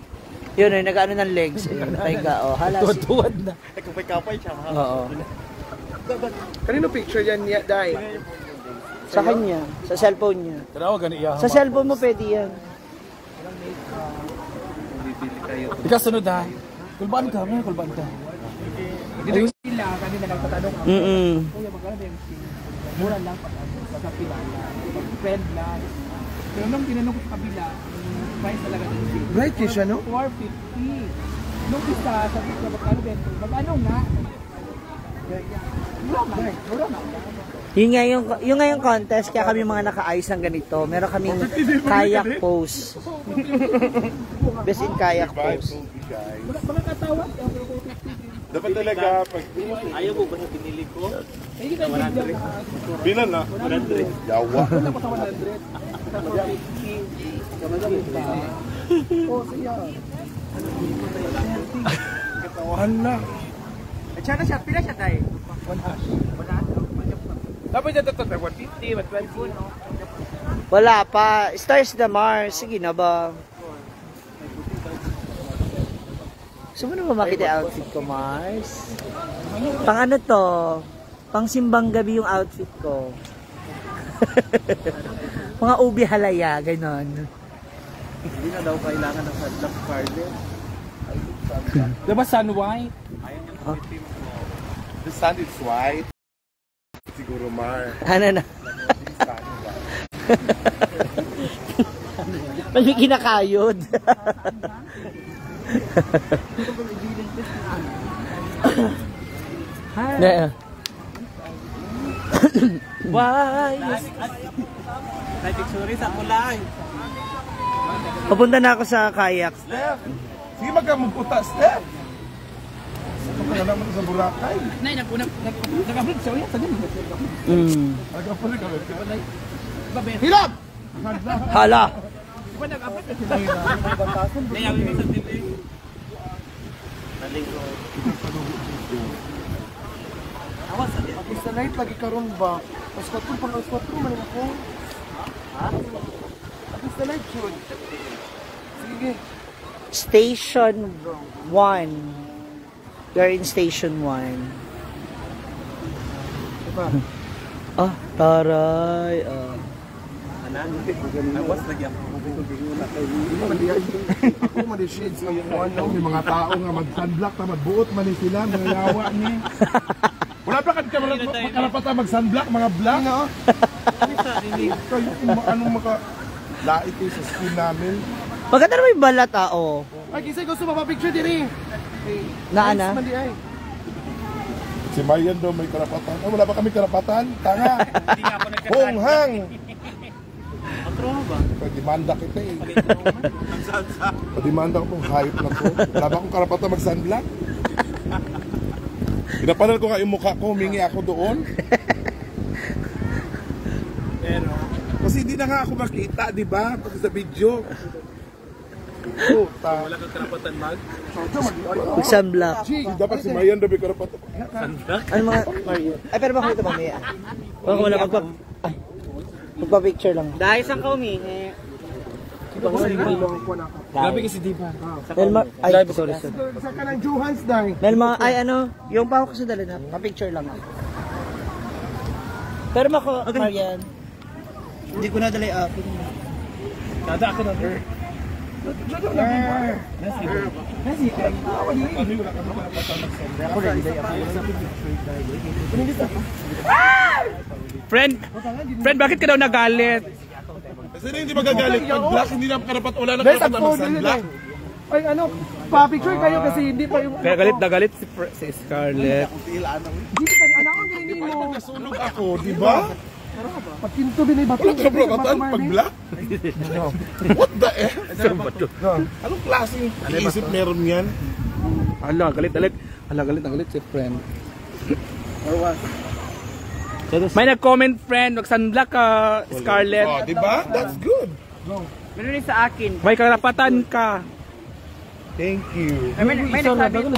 Yun nag-ano ng legs. Ayun, pahiga, hala.
Tuwad na.
Kapay siya.
Oo.
Kanino picture yan niya, Dai?
Sa kanya, sa cellphone niya.
Tanawa gani iya.
Sa cellphone mo pwede yan.
Ikaw sunod ha. Kulbaan ka, may kulbaan ka.
Ayun sila, kanina nagtatanong ako. Kuya, magkano ba yung skin? Mura lang pag pila. Friend lang. Pero nung tinanong ko sa kabila, price talaga ng skin.
Right kayo siya, no?
450. Nung isa, sabi ko, magkano ba? Magkano nga? Mura na.
Yung nga yung contest, kaya kami mga naka-ayos ng ganito. Meron kaming kayak pose. Best in kayak pose.
Mga katawa.
Dapat talaga pag...
Ayaw mo ba na binili ko?
Bilan na? 100. Yawa.
Wala pa sa 100. Oh, siya.
Katawahan na.
At siya na siya, pila siya tayo? 100.
Dapat niya ito 150, 120.
Wala pa. Stars the Mars. Sige na ba? Gusto mo na ba makita yung outfit ko, Mars? Pang ano to? Pang simbang gabi yung outfit ko. Mga ubi halaya, ganon.
Hindi na daw kailangan ng sunblock Scarlett.
Diba sun white?
The sun is white. Siguro Mar.
Ano na? May kinakayod. Why?
Nag-picture sa kulay.
Papunta na ako sa kayak.
Steph! Sige magkamuputa, Steph! Saka ka naman sa Boracay.
Nay, nag-upload siya ulit.
Nag-upload ka.
Babe,
Hilab!
Hala!
Di ba nag-upload na sila yun? Batasan.
Nayawin mo sa TV. Awas sa TV.
Isa light lagi karon ba? Mas 4 pang 4 man ako. Ha? Isa light jud. Sige.
Station 1. You're in Station 1. Ah, taray.
Awas lagi ako.
Ako man di shades ng ano, may mga tao nga mag-sunblock ta magbuot man sila, mga yawa ni. Wala pa kad makarapata mag-sunblock mga black na. Kayo kung anong maka lait sa skin namin.
Maganda naman yung balat, oh.
Ay, kisay gusto mapapicture din eh.
Naana?
Si Marian daw may karapatan. Oh, wala pa kami karapatan. Tanga. Honghang. Padimanda kita eh. Padimanda ko pong hayop na ko. Wala ba akong karapatan mag-sunblock? Pinapanal ko nga yung mukha ko. Humingi ako doon.
Pero
kasi hindi na nga ako makita, di ba? Pati sa video.
wala kang karapatan
Mag-sunblock.
Dapat si Marian daw may karapatan.
Ano mga... Ay, pero bakit ito mamaya? Wala magpa-picture lang.
dahil sa kami grabe kasi di ba?
Ay, sorry.
Sa kanang Johans dahil.
Ay, ano, yung pa ako kasi dali na, pa-picture lang ako. Pero Marian, hindi ko na dali ako.
Dada ako na her.
Friend, bakit ka daw nagalit?
Kasi hindi magagalit. Pag black, hindi na karapat. Wala na karapatan mag-sunblock.
Ay ano, pa-picture kayo kasi hindi pa yung... Kaya galit na galit si Scarlett.
Dito ka ni anak ko, ganyan mo. Nasunog ako, di ba?
Pagkinto bin ay bato.
Wala ka karapatan pag black? What the F? Anong klaseng iisip meron yan?
Ala, galit. Ala, galit si friend. May nag-comment friend, mag-sunblock ka, Scarlett.
Oh, di ba? That's good.
Meron rin sa akin.
May karapatan ka.
Thank you.
May nagsabi ko.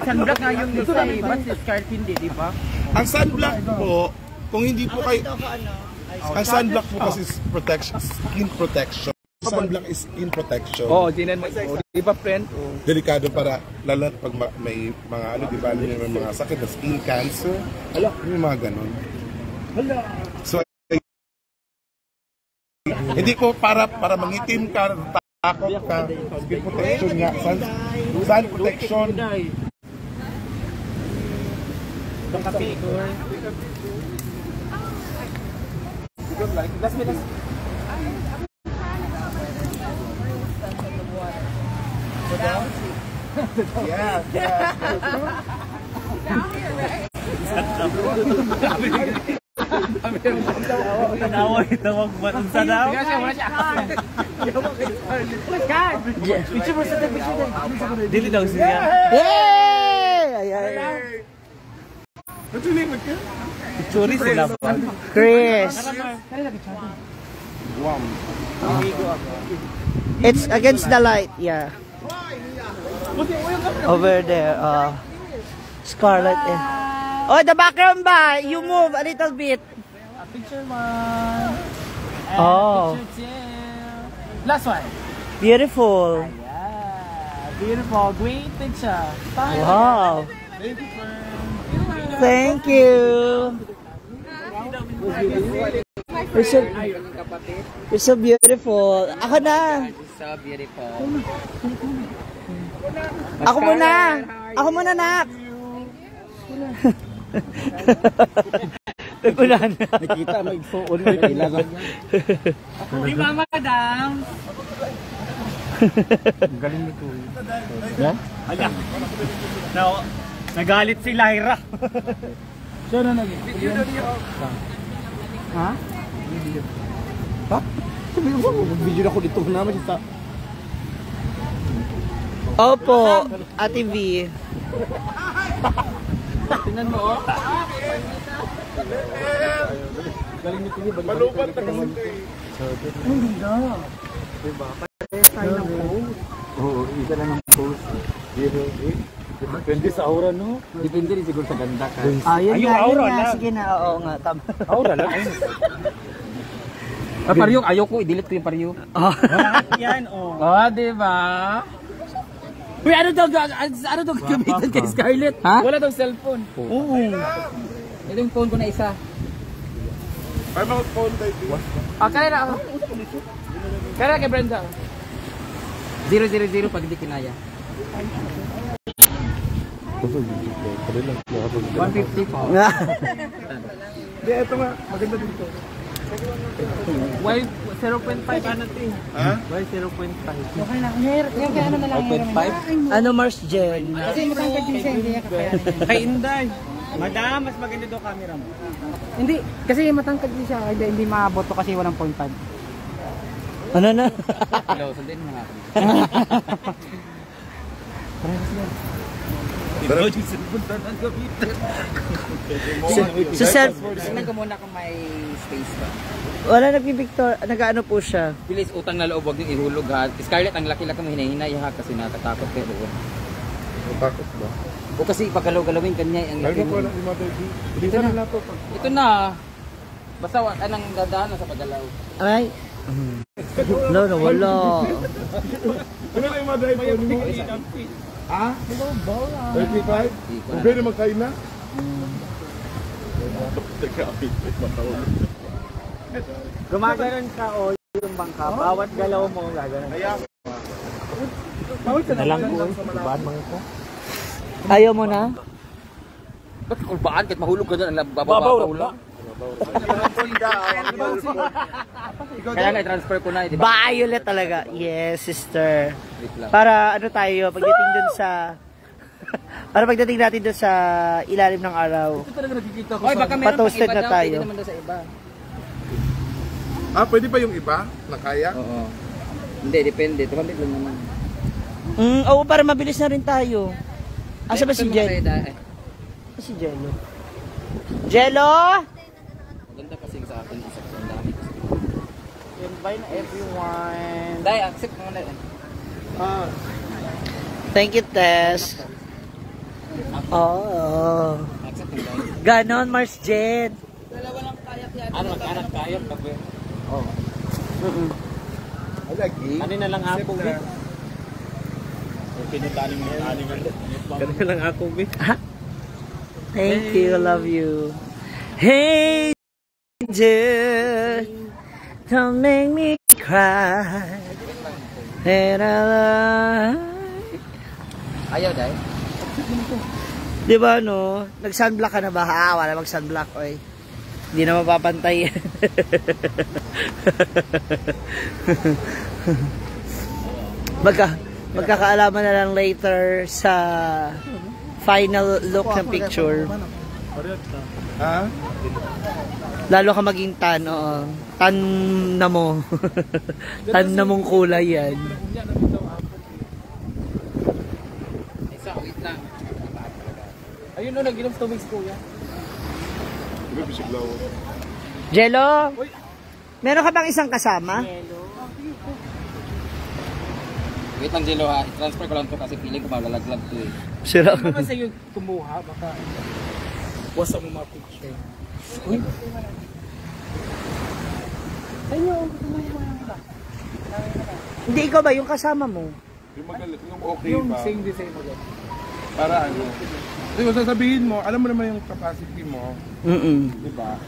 Sunblock nga yung isa eh. Ba't si Scarlett hindi, di ba?
Ang sunblock po, kung hindi po kayo... Ang sunblock po kasi is protection, skin protection. Sunblock is skin protection.
Oo, di ba friend?
Delikado para, lalo pag may mga ano, di ba, may mga sakit na skin cancer. May mga ganon. So, hindi po para mangitim ka, takot ka, skin protection nga, sun protection. Yes, yes.
Tawag ba ang sanaw?
Picture mo sa picture.
Dili daw siya.
Yay! Ay.
What's your name again?
Churi sila ba?
Chris. It's against the light, yeah. Over there, Scarlett. Oh, the background ba? You move a little bit.
Picture one.
Oh,
Picture two. Last one.
beautiful.
Yeah. Beautiful. Great picture. Bye.
Wow. Thank you. You're so beautiful. Ako na.
So beautiful.
Ako muna. Ako muna, nak. Nagpunan na.
Nakita, may phone, may kailangan.
Di ba, madam?
Galing nito.
Ala. No, nagalit si Lyra.
Siya na nag-video. Ha?
Ha? Mag-video na ko dito naman sa...
Opo, Ate V.
Tingnan mo, oh.
Galing nito niya. Malupan na kasi ito eh.
Ang ganda.
Diba? Parehas tayo ng post. Oo, isa lang ng post. Depende sa aura, no? Depende rin siguro sa ganda ka.
Ayun
Ayun,
nga,
aura
yun nga.
lang.
Sige na, oo nga, tama.
Aura lang. Paryok, ayoko, i-delete ko yung paryok.
Yan, oh.
Oh, diba? Uy, ano daw gamitan kay Scarlett? Ha? Wala daw cellphone. Oo. Ito yung phone ko na isa.
Ay, mga phone tayo.
Kaya na ako. Kaya na kay Brenda. 000 pag hindi kinaya. 150 po.
Hindi, ito nga. Maganda dito.
Why 0.5 ano ito eh?
Ha?
Why 0.5?
Okay lang. Yung kaya ano na lang.
1.5?
Ano, Mars Jen?
Kasi matangkad din siya, hindi niya kakayanin.
Kay Inday. Madam, mas maganda daw camera mo.
Hindi, kasi matangkad din siya, hindi maabot to kasi walang 0.5.
Ano na?
Hello, sundin mo nga.
Sa self,
Tingnan ko muna kung may space pa.
wala nagpipictor, nag-ano po siya.
Bilis, utang na loob, huwag yung ihulog ha. Scarlett, ang laki-laki mo hinahinay ha kasi natatakot kayo.
Takot ba?
O kasi ipagalaw-galawin kanya ang laki
Lagi po
mo.
lang yung mother G. Bilisan na lang to.
Ito na. Basta anong dadaan sa pagalaw.
Ay. No, wala.
Ano na yung mother iPhone mo? Ha? 35? Kung pwede magkain na?
Gumaganon ka o yung bangka. Bawat galaw mo gaganon. Nalang ko eh. Baan mga ko?
Ayaw mo na?
Ba't kulbaan? Kahit mahulog ka doon, bababaw lang. Kaya nga i-transfer ko na, di ba?
Violet talaga. Yes, sister.
Wait lang.
Para ano tayo, pagdating dun sa... para pagdating natin dun sa ilalim ng araw.
Ito talaga nakikita ko. Oy, baka meron pang
Patoasted
iba
na
daw,
tayo.
pwede naman daw sa iba.
Ah, pwede pa yung iba? Na kaya?
Oo. Hindi, depende. 200 lang naman.
Oo, para mabilis na rin tayo. Asa ba si
Ito mga
Jen?
tayo,
Si Jello. Jello!
Ganda kasi sa akin. Ang dami kasi.
Invite everyone.
Dai, accept mo na.
Thank you, Tess. Oh.
Accept mo dai.
Ganon, Mars Jen.
Anak kaya pag oh.
Lagi.
Ano na lang ako, Vic? Pinutanin mo yung aning ganun na lang ako, Vic.
Thank you, love you. Hey, dear, don't make me cry. And I love...
Ayaw dai.
Di ba, no? Nag-sunblock ka na ba? Wala mag-sunblock, oy. Hindi na mapapantay. Magkakaalaman na lang later sa final look ng picture.
Ha?
Lalo ka maging tan, oo. Tan na mo. Tan na mong kulay yan.
Isa, wait lang. Ayun no, nag-inom tubig si Kuya.
Iba bisiglaw.
Jello, meron ka bang isang kasama?
Wait lang, Jello ha. I-transfer ko lang to kasi feeling ko malalaglag to eh.
Sira.
Ano ba sa'yo kumuha? Baka wasa mo mga picture. Uy.
Hindi, ikaw ba yung kasama mo?
Yung magalit, yung okay
Yung
ba?
same design mo lang.
Para ano? Kasi kung sasabihin mo, alam mo naman yung capacity mo, di ba?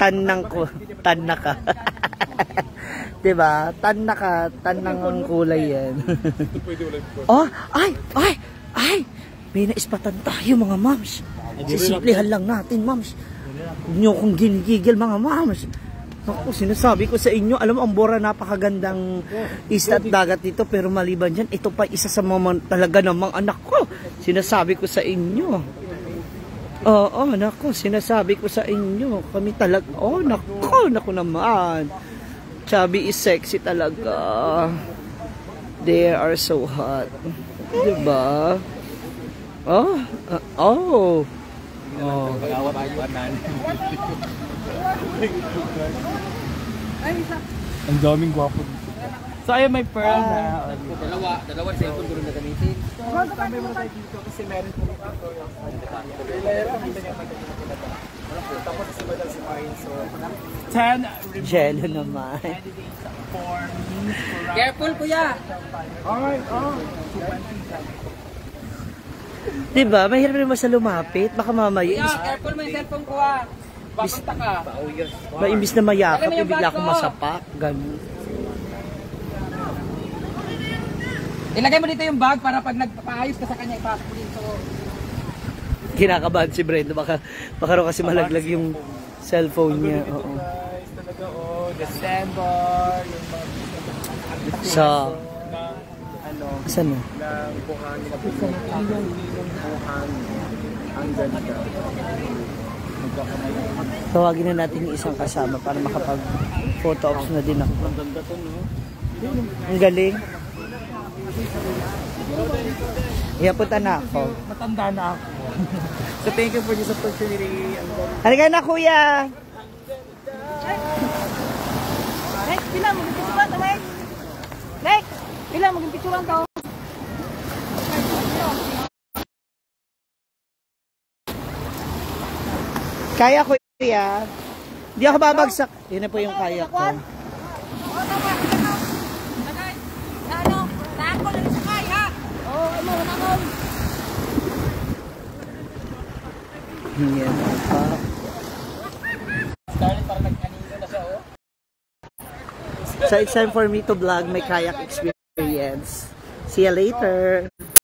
Tan na ka. Diba? Tan na ka, tan ng kulay yan.
Ito pwede ulit po.
Oh, ay! May naispatan tayo mga moms. Sisimplihan lang natin, moms. Huwag niyo kong ginigigil mga moms. Naku, sinasabi ko sa inyo, alam mo, ang Bora napakagandang isla at dagat dito, pero maliban dyan, ito pa isa sa mga talaga namang anak ko. Sinasabi ko sa inyo. Oo, naku, sinasabi ko sa inyo. Kami talaga, naku naman. Chubby is sexy talaga. They are so hot. Diba? Oh.
Ang daming gwapo dito. So ayun, may pearl na.
Dalawa sa cellphone ko rin na gamitin.
Tambay mo tayo dito kasi meron po dito tutorial sa tapos si Madam si Marin. So 10
Jello naman.
for
Careful, kuya!
alright,
Diba? Mahirap rin sa lumapit. Baka mamaya.
Kuya, careful mo yung cellphone ko ah. Bakunta ka.
Ba, imbis na mayakap, bigla akong masapak. Ganun.
Ilagay mo dito yung bag para pag nagpapaayos ka sa kanya, ipasok mo dito.
Kinakabahan si Brenda. Baka raw kasi malaglag yung cellphone niya. Oo.
guys, talaga December, yung mga
Sa...
ano,
Saan mo?
ng buhangin na buhangin. Ang ganda.
Tawagin na natin yung isang kasama para makapag-photo ops na din ako.
Ang ganda to, no?
Ang galing. Iapunta na ako.
Matanda na ako. So thank you for this opportunity.
Halika na, kuya!
Nek, pila mo gipicturan to, Nek? Nek, pila mo gipicturan to?
Kaya ko, kuya. Hindi ako babagsak. Yun na po yung kaya ko.
Ano? Naako lang sa kaya. Oo, ano, naako.
Yan pa. So it's time for me to vlog my kayak experience. See you later.